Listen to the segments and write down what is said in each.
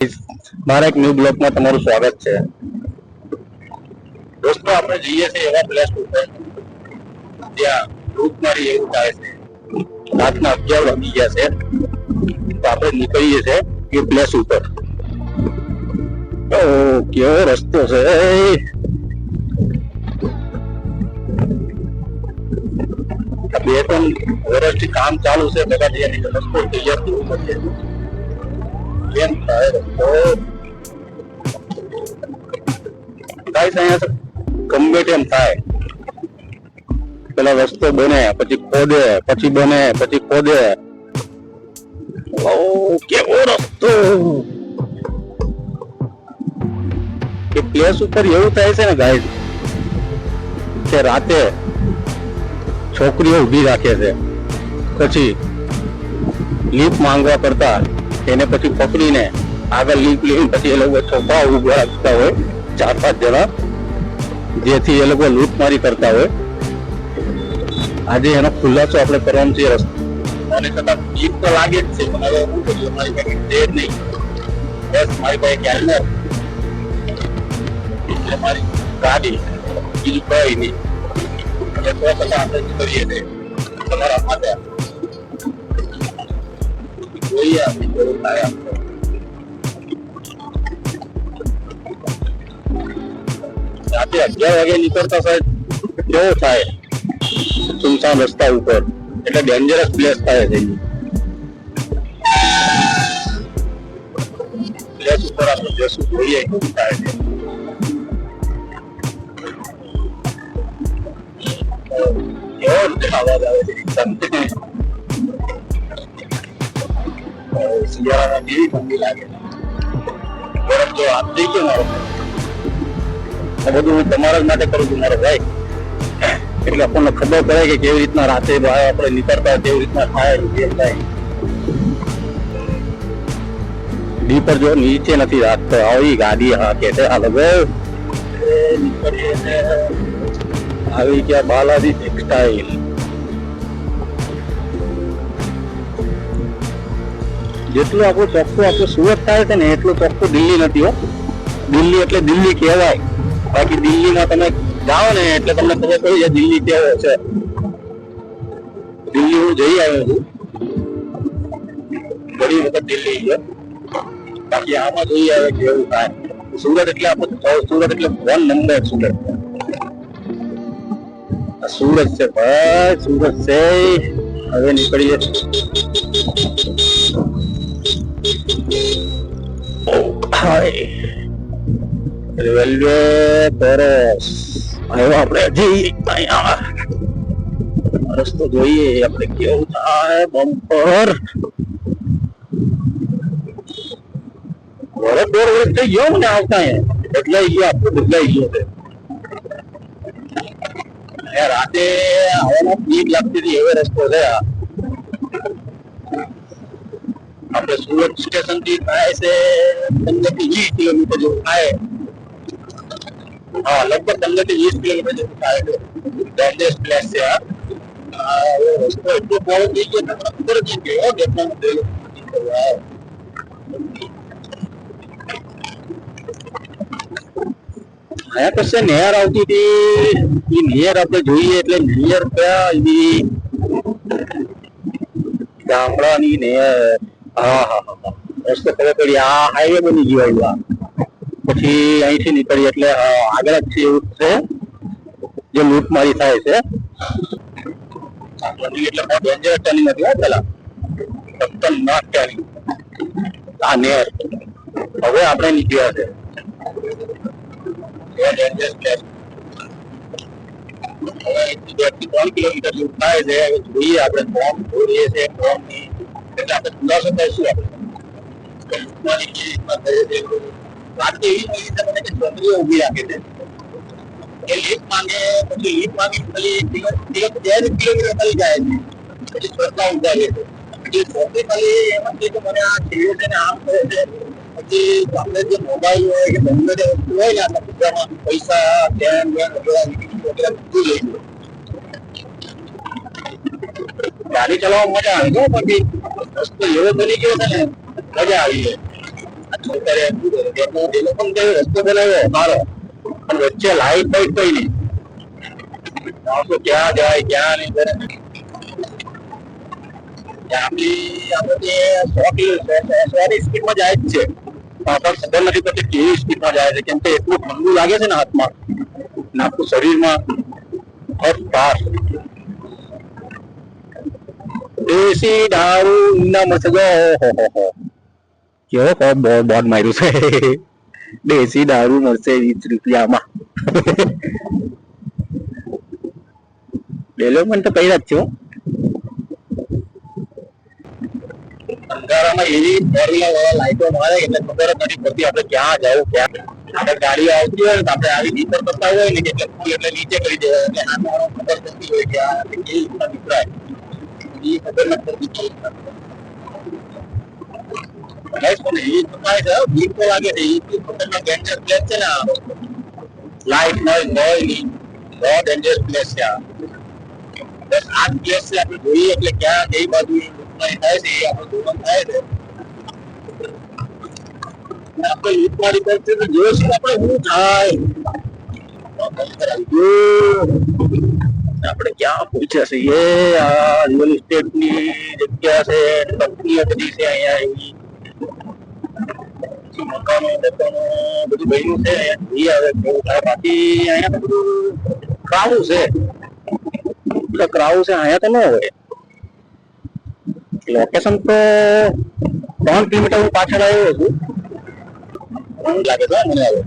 મારા એક ન્યૂ બ્લોગમાં તમારું સ્વાગત છે. દોસ્તો, આપણે જઈએ છીએ એવા પ્લેસ ઉપર જ્યાં લૂંટમારી એવું થાય છે. રાતના 11 વાગી ગયા છે તો આપણે નીકળીએ છીએ એ પ્લેસ ઉપર. કેવો રસ્તો છે! બે ત્રણ વર્ષથી કામ ચાલુ છે બધા રસ્તો તૈયાર થવું પડશે. કેમ થાય રસ્તો? અહીંયા ગમે તેમ થાય. પેલા રસ્તો બને પછી ખોદે પછી બને પછી ખોદે. કેવો રસ્તો! એ પ્લેસ ઉપર એવું થાય છે ને ગાઈડ કે રાતે છોકરીઓ ઉભી રાખે છે, પછી લીપ માંગવા કરતા એને પછી પકડીને આગળ લીપ લઈને પછી એ લોકો છોકરા ઉભા રાખતા હોય 4-5 જણા, જેથી એ લોકો લૂંટમારી કરતા હોય. આજે એનો ખુલાસો આપણે કરવાનો છે. અને છતાં બીક તો લાગે જ છે, પણ હવે શું કરીએ, મારી પાસે છે જ નહીં. બસ મારી પાસે કેલેન્ડર એટલે મારી ગાડી, બીજું કઈ નહીં. આપણે કરીએ છીએ તમારા માટે જોઈએ કેવું થાય. રાતે 11 વાગે નીકળતા સાહેબ કેવો થાય સુનસાન રસ્તા ઉપર, એટલે ડેન્જરસ પ્લેસ થાય છે. પ્લેસ ઉપર આપણે જશું, જોઈએ કેવું થાય છે. અવાજ આવે છે શિયાળામાં કેવી ઠંડી લાગે. બરફ જો હાથ થઈ ગયો મારો. આ બધું હું તમારા જ માટે કરું છું મારો ભાઈ, એટલે આપણને ખબર પડે કે કેવી રીતના રાતે આપણે નીકળતા કેવી રીતના થાય. ડી પર જો નીચે નથી રાખતો આવી ગાડી હાકે છે આ લોકો. નીકળીએ આવી ગયા બાલાજી ટેક્સટાઇલ. જેટલું આપણું ચોખ્ખું આપણું સુરત થાય છે ને એટલું ચોખ્ખું દિલ્હી નથી હો. દિલ્હી એટલે દિલ્હી કહેવાય, બાકી દિલ્હીમાં તમે જાઓ ને એટલે તમને ખબર પડી જાય દિલ્હી કેવો છે. દિલ્હી હું જઈ આવ્યો છું ઘણી વખત દિલ્હી છે, બાકી આમાં જઈ આવે કેવું થાય. સુરત એટલે આપણું સુરત એટલે 1 નંબર સુરત. સુરત છે ભાઈ, સુરત છે. હવે નીકળીએ. રેલવે પેરેસ આવ્યો આપણે. હજી અહીંયા રસ્તો જોઈએ આપણે કેવું થાય. બમ્પર વર્ષ થઈ ગયો મને આવતા, બદલાઈ ગયો, આપણું બદલાઈ ગયો છે. રાતે આવવાનો બીક લાગતી હતી એવો રસ્તો છે. આપણે સુરત સ્ટેશન થી થાય છે 15 થી 20 કિલોમીટર જેવું થાય. હા, લગભગ 15 થી 20 કિલોમીટર જેવું થાય છે. ડેન્જરસ પ્લેસ છે. રસ્તો એટલો પહોળો થઈ ગયો તમને ખબર જ નહીં કેવો ડેપમાં થયેલો. અહીંયા પાસે નહેર આવતી હતી, એ નહેર આપણે જોઈએ એટલે નહેર ક્યાં ગામડાની નહેર. હા હા હા, રસ્તો ખબર પડી. આ હાઈવે બની ગયો. પછી અહીંથી નીકળી એટલે આગળ જ છે એવું છે જે લૂંટમારી થાય છે. એટલે ડેન્જરસ ટર્નિંગ નથી પેલા ખતરનાક ટર્નિંગ. આ નહેર હવે આપણે નીકળ્યા છે. 3 કિલોમીટર જેવું થાય છે. જોઈએ આપણે ફોર્મ જોઈએ છે. ફોર્મ ની એટલે આપણે ખુલાસો કરીશું. રાતે એવી છોકરીઓ ઉભી રાખે છે એ લીપ માંગે, પછી લીપ માંગી ખાલી 1 કિલોમીટર ખાલી જાય છે, પછી છોકરા ઉભા રહે છે. પછી છોકરી ખાલી એમ જ કે મને આ છેડે છે ને આમ કરે છે. પછી આપણે જે મોબાઈલ હોય કે ગમે તે વસ્તુ હોય ને આપણા ખિસ્સામાં પૈસા પેન બધું લઈ લો. ગાડી ચલાવવા મજા આવે તો, બાકી રસ્તો એવો બની ગયો છે ને મજા આવી જાય. રસ્તો બનાવ્યો મારો પણ વચ્ચે લાઈટ બાઈટ કઈ નહીં, માણસો ક્યાં જાય ક્યાં નહીં કરે. આપણી સ્પીડમાં જાય જ છે, પણ ખબર નથી પડતી કેવી સ્પીડમાં જાય છે, કેમ કે એટલું ઠંડુ લાગે છે ને હાથમાં ને આખું શરીરમાં. દેશી દારૂ ના મસજો કેવો બોર્ડ માર્યું છે. દેશી દારૂ મળશે 20 રૂપિયામાં. ડેવલપમેન્ટ તો કર્યા જ છે. અંધારામાં એવી ફોરવ્હીલર લાઈટો મારે એટલે ખબર જ નથી પડતી આપણે ક્યાં જવું ક્યાં. આપણે ગાડીઓ આવતી હોય તો આપણે આવી દીપર કરતા હોય ને એટલે ફૂલ એટલે નીચે કરી દેવાય એટલે આનો ખબર પડતી હોય કે આ કેવી રીતના નીકળાય એ ખબર નથી પડતી. એવી થાય છે બીક તો લાગે છે. એ ખતરનાક ડેન્જરસ પ્લેસ છે ને, લાઈટ નોઈઝ નહીં, બહુ ડેન્જરસ પ્લેસ છે આ. બસ આ પ્લેસ છે આપણે જોઈએ એટલે ક્યાં કઈ બાજુ થાય છે એ આપણે જોવાનું થાય છે. આપણે યુથ મારી પરિસ્થિતિ જોઈશું આપણે શું થાય. આપણે ક્યાં પૂછ્યા છીએ? આ રિયલ એસ્ટેટ ની જગ્યા છે, કંપનીઓ બધી છે અહીંયા. એવી મકાનો દુકાનો બધું બન્યું છે. આવે કેવું થાય. બાકી અહીંયા તો બધું ક્રાઉડ છે, એટલે ક્રાઉડ છે. અહીંયા તો ન હોય. લોકેશન તો 3 કિલોમીટર પાછળ આવ્યો છું. લાગે છે મને હવે.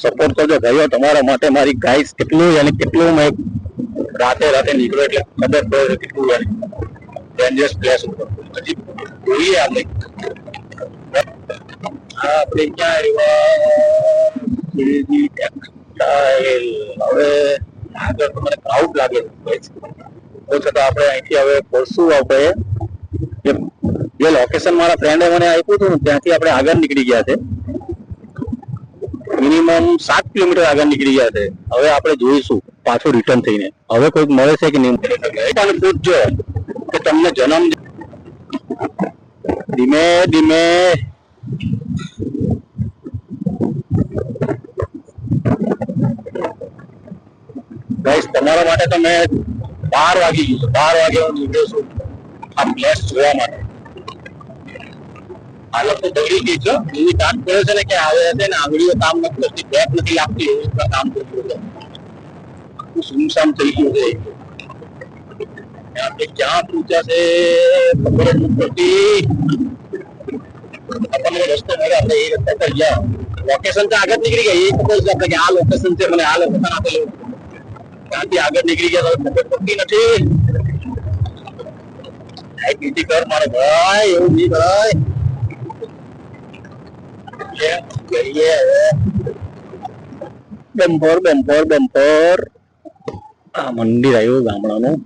સપોર્ટ કરજો ભાઈઓ, તમારા માટે મારી ગાઈસ કેટલું અને કેટલું મેં રાતે નીકળો એટલે ખબર પડે કેટલું ડેન્જરસ પ્લેસ ઉપર. હજી જોઈએ આપણે ક્યાં ટેક્સટાઇલ. હવે આગળ તો મને ક્રાઉડ લાગે છે, તો છતાં આપણે અહીંથી હવે પડશું. આપણે જે લોકેશન મારા ફ્રેન્ડે મને આપ્યું હતું ત્યાંથી આપણે આગળ નીકળી ગયા છે. મિનિમમ 7 કિલોમીટર આગળ નીકળી ગયા છે. હવે આપણે જોઈશું પાછું રિટર્ન થઈને હવે કોઈક મળે છે કે નહીં. પણ પૂછજો કે તમને જન્મ ધીમે ધીમે ગાઈસ તમારા માટે તો મેં 12 વાગી ગયું. 12 વાગે હું નીકળ્યો છું આ પ્લેસ જોવા માટે. આ લોકો દોડી ગઈ છે એવી કામ કરે છે ને કે આવે છે ને આંગળીઓ કામ નથી કરતી, બેક નથી લાગતી, એવી રીતના કામ કર્યું છે. સુમસામ થઈ ગયું છે. આપણે ક્યાં પૂછ્યા છે ખબર જ નથી પડતી. આપણને રસ્તો મળે આપણે એ રસ્તા પર ગયા. લોકેશન તો આગળ નીકળી ગયા, એ ખબર છે આપણે કે આ લોકેશન છે, મને આ લોકેશન આપેલું. ત્યાંથી આગળ નીકળી ગયા ખબર પડતી નથી. પીટી કર મારો ભાઈ, એવું નહીં ભાઈ. Bumper bumper bumper. આ મંદિર આવ્યું ગામડાનું.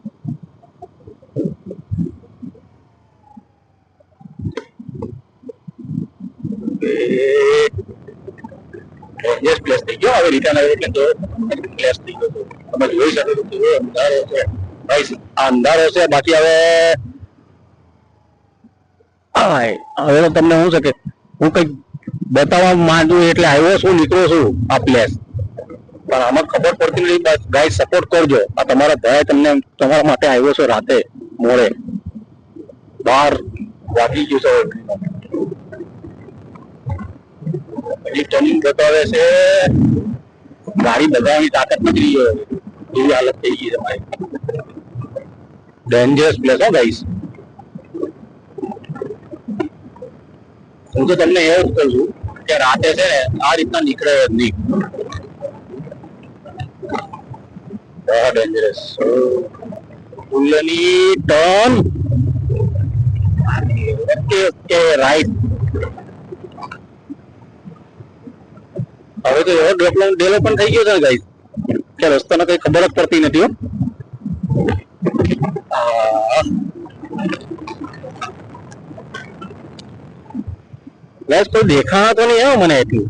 પ્લેસ થઈ ગયો. હવે રિટર્ન આવ્યો એટલે પ્લેસ થઈ ગયો. તમે જોઈ શકો છો અંધારો છે ભાઈ, અંધારો છે. બાકી હવે તો તમને શું છે કે હું કઈક બતાવવા માંગુ એટલે આવ્યો છું, નીકળો છું આ પ્લેસ. પણ આમાં ખબર પડતી નથી. બસ ગાઈસ સપોર્ટ કરજો. આ તમારા ભાઈ તમને તમારા માટે આવ્યો છે રાતે મોડે 12 વાગી ગયું છે. હજી ટર્નિંગ બતાવે છે. ગાડી બગાવવાની તાકાત નથી રહી એવી હાલત થઈ ગઈ છે મારી. ડેન્જરસ પ્લેસ હો ગાઈસ. હું તો તમને એવું જ કહું છું કે રાતે છે ને આ રીતના નીકળે જ નહીં. ડેન્જરસ. ફૂલની ટર્ન. Okay right. હવે તો એવો ડેવલપમેન્ટ થઈ ગયો છે ને ગાઈસ કે રસ્તાનો કઈ ખબર જ પડતી નથી. ગાઈસ કોઈ દેખાતો નહીં એવો મને એટલું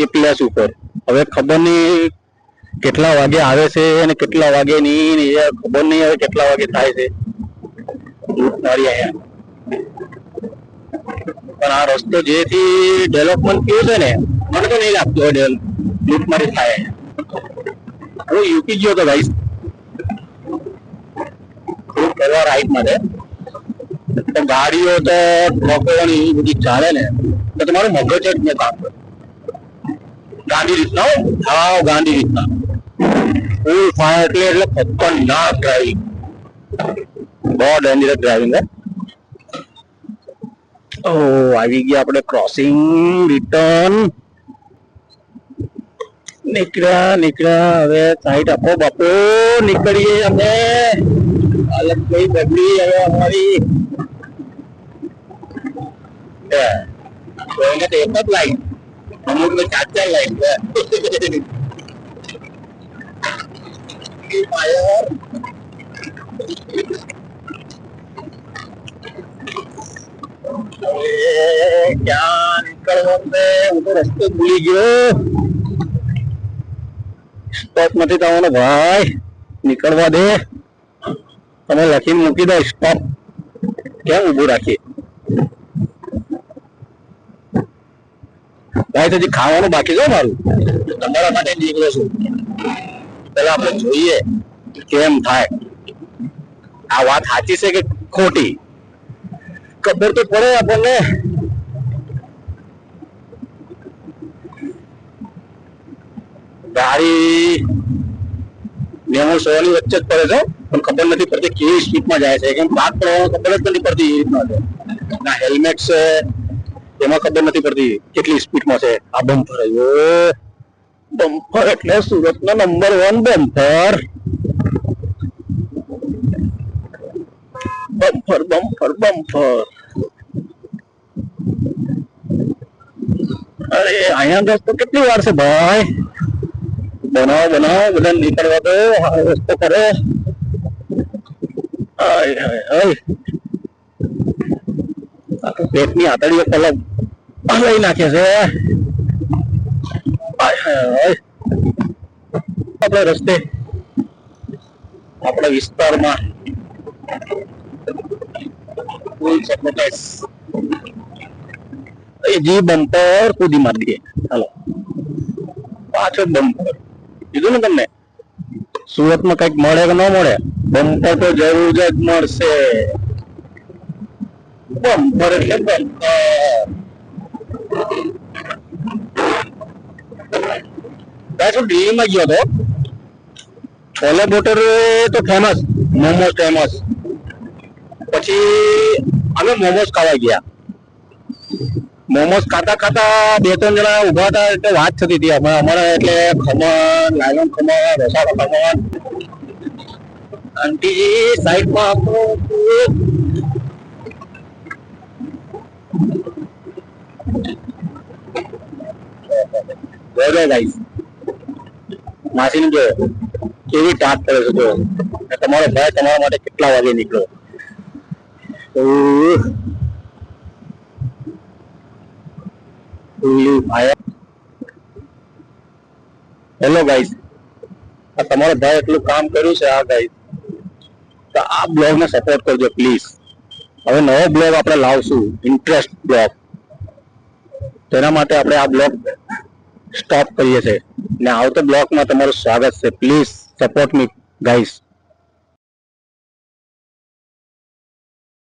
એ પ્લેસ ઉપર. હવે ખબર નહીં કેટલા વાગે આવે છે અને કેટલા વાગે નહીં, એ ખબર નહીં હવે કેટલા વાગે થાય છે. મારી અહીંયા પણ આ રસ્તો જેથી ડેવલપમેન્ટ થયું છે ને મને તો નહીં લાગતું હોય લૂંટમારી થાય. હું યુપી ગયો તો ભાઈ કરવા રાઈડ માટે, તો ગાડીઓ તો ટ્રકોની બધી ચાલે ને તો તમારું મગજ જ ને કામ કરે ગાંધી રીતના. હા ગાંધી રીતના ફૂલ ફાયર એટલે ખતરનાક ડ્રાઇવિંગ, બહુ ડેન્જરસ ડ્રાઇવિંગ હે. આવી ગયા આપણે ક્રોસિંગ રિટર્ન નીકળ્યા હવે સાઈડ આપો બાપો નીકળીએ અમે. હાલત કઈ બગડી હવે અમારી. એક જ લાઈન અમુક ને 4 લાઈન છે. ક્યાં નીકળવાનું છે? હું તો રસ્તો ભૂલી ગયો. સ્ટોપ નથી થવાનો ભાઈ, નીકળવા દે. તમે લખીને મૂકી દો સ્ટોપ. કેમ ઉભું રાખીએ ભાઈ? તો હજી ખાવાનું બાકી છે મારું, તમારા માટે નીકળો છું. પેલા આપણે જોઈએ કેમ થાય. આ વાત સાચી છે કે ખોટી ખબર તો પડે આપણને. ગાડી 90-100 ની વચ્ચે જ પડે છે, પણ ખબર નથી પડતી કેવી સ્પીડમાં જાય છે. કેમ પાક પડવાનો ખબર જ નથી પડતી. એ રીતના છે ના હેલ્મેટ છે એમાં ખબર નથી પડતી કેટલી સ્પીડમાં છે. આ બમ્પર આવ્યો, બમ્પર એટલે સુરતનો number 1 bumper. Bumper bumper bumper. અરે અહીંયા રસ્તો કેટલી વાર છે ભાઈ? બનાવો બધા નીકળવા દો, રસ્તો કરે. પેટની આતડીઓ પેલા લઈ નાખે છે. આપણે રસ્તે આપણા વિસ્તારમાં જી બમ્પર કૂદી મારી દઈએ. ચાલો પાછો બમ્પર કીધું ને તમને. સુરતમાં કઈક મળે કે ન મળે, બમ્પર તો જરૂર જ મળશે. બમ્પર એટલે બમ્પર. દિલ્હીમાં ગયો હતો, છોલે ભટુરે તો ફેમસ, મોમોસ ફેમસ. પછી અમે મોમોસ ખાવા ગયા. મોમોસ ખાતા 2-3 જણા ઉભા હતા એટલે વાત થતી હતી અમારે. એટલે ખમણ, લાલન ખમણ, રસાળો ખમણ. આંટીજી સાઈડમાં આપો. જોજો ગાઈસ, માસીને જો કેવી ટાટ કરે છે. જો તમારો ભાઈ તમારા માટે કેટલા વાગે નીકળ્યો. હેલો ગાઈસ, આ તમારો ભાઈ એટલું કામ કર્યું છે. આ ગાઈસ તો આ બ્લોગ ને સપોર્ટ કરજો પ્લીઝ. હવે નવો બ્લોગ આપણે લાવશું, ઇન્ટરેસ્ટ બ્લોગ. તેના માટે આપણે આ બ્લોગ સ્ટોપ કરીએ છીએ ને આવતો બ્લોગમાં તમારું સ્વાગત છે. Please support me guys.